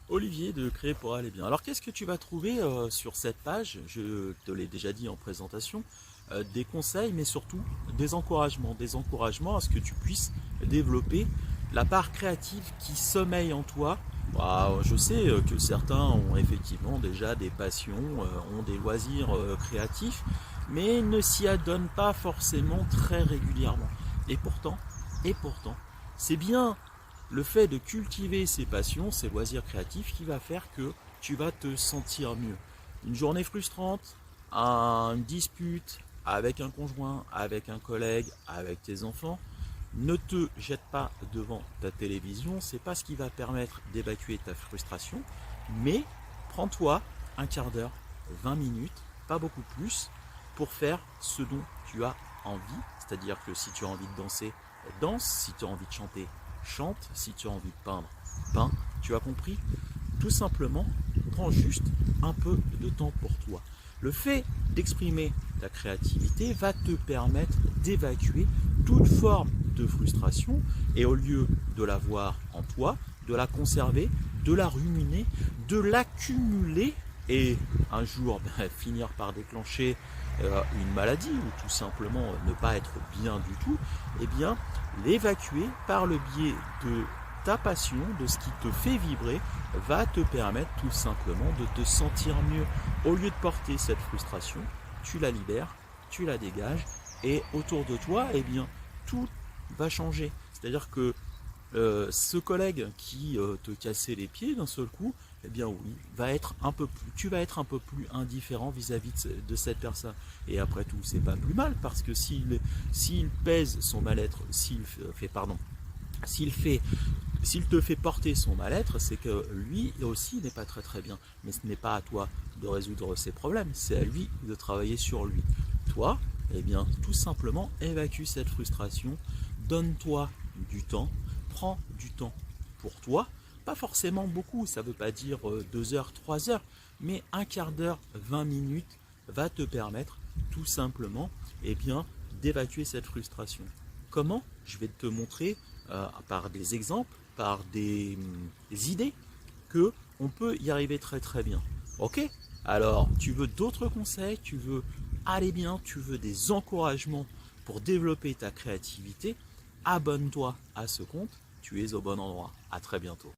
Olivier de Créer pour aller bien. Alors qu'est-ce que tu vas trouver sur cette page? Je te l'ai déjà dit en présentation, des conseils mais surtout des encouragements à ce que tu puisses développer la part créative qui sommeille en toi. Bah, je sais que certains ont effectivement déjà des passions, ont des loisirs créatifs, mais ne s'y adonnent pas forcément très régulièrement. Et pourtant, et pourtant, c'est bien le fait de cultiver ces passions, ces loisirs créatifs qui va faire que tu vas te sentir mieux. Une journée frustrante, une dispute avec un conjoint, avec un collègue, avec tes enfants, ne te jette pas devant ta télévision, c'est pas ce qui va permettre d'évacuer ta frustration, mais prends-toi un quart d'heure, 20 minutes, pas beaucoup plus, pour faire ce dont tu as envie. C'est-à-dire que si tu as envie de danser, danse, si tu as envie de chanter, chante, si tu as envie de peindre, peins, tu as compris? Tout simplement, prends juste un peu de temps pour toi. Le fait d'exprimer ta créativité va te permettre d'évacuer toute forme de frustration et au lieu de la voir en toi, de la conserver, de la ruminer, de l'accumuler et un jour finir par déclencher une maladie ou tout simplement ne pas être bien du tout, eh bien l'évacuer par le biais de ta passion, de ce qui te fait vibrer, va te permettre tout simplement de te sentir mieux. Au lieu de porter cette frustration, tu la libères, tu la dégages et autour de toi, eh bien, tout va changer. C'est-à-dire que ce collègue qui te cassait les pieds d'un seul coup, eh bien oui, tu vas être un peu plus indifférent vis-à-vis de cette personne. Et après tout, c'est pas plus mal parce que s'il pèse son mal-être, s'il te fait porter son mal-être, c'est que lui aussi n'est pas très bien. Mais ce n'est pas à toi de résoudre ses problèmes, c'est à lui de travailler sur lui. Toi, eh bien, tout simplement, évacue cette frustration, donne-toi du temps, prends du temps pour toi, pas forcément beaucoup, ça ne veut pas dire 2 heures, 3 heures, mais un quart d'heure, 20 minutes va te permettre tout simplement eh bien, d'évacuer cette frustration. Comment? Je vais te montrer par des exemples, par des idées, que on peut y arriver très bien. Ok? Alors, tu veux d'autres conseils, tu veux aller bien, tu veux des encouragements pour développer ta créativité, abonne-toi à ce compte, tu es au bon endroit. À très bientôt.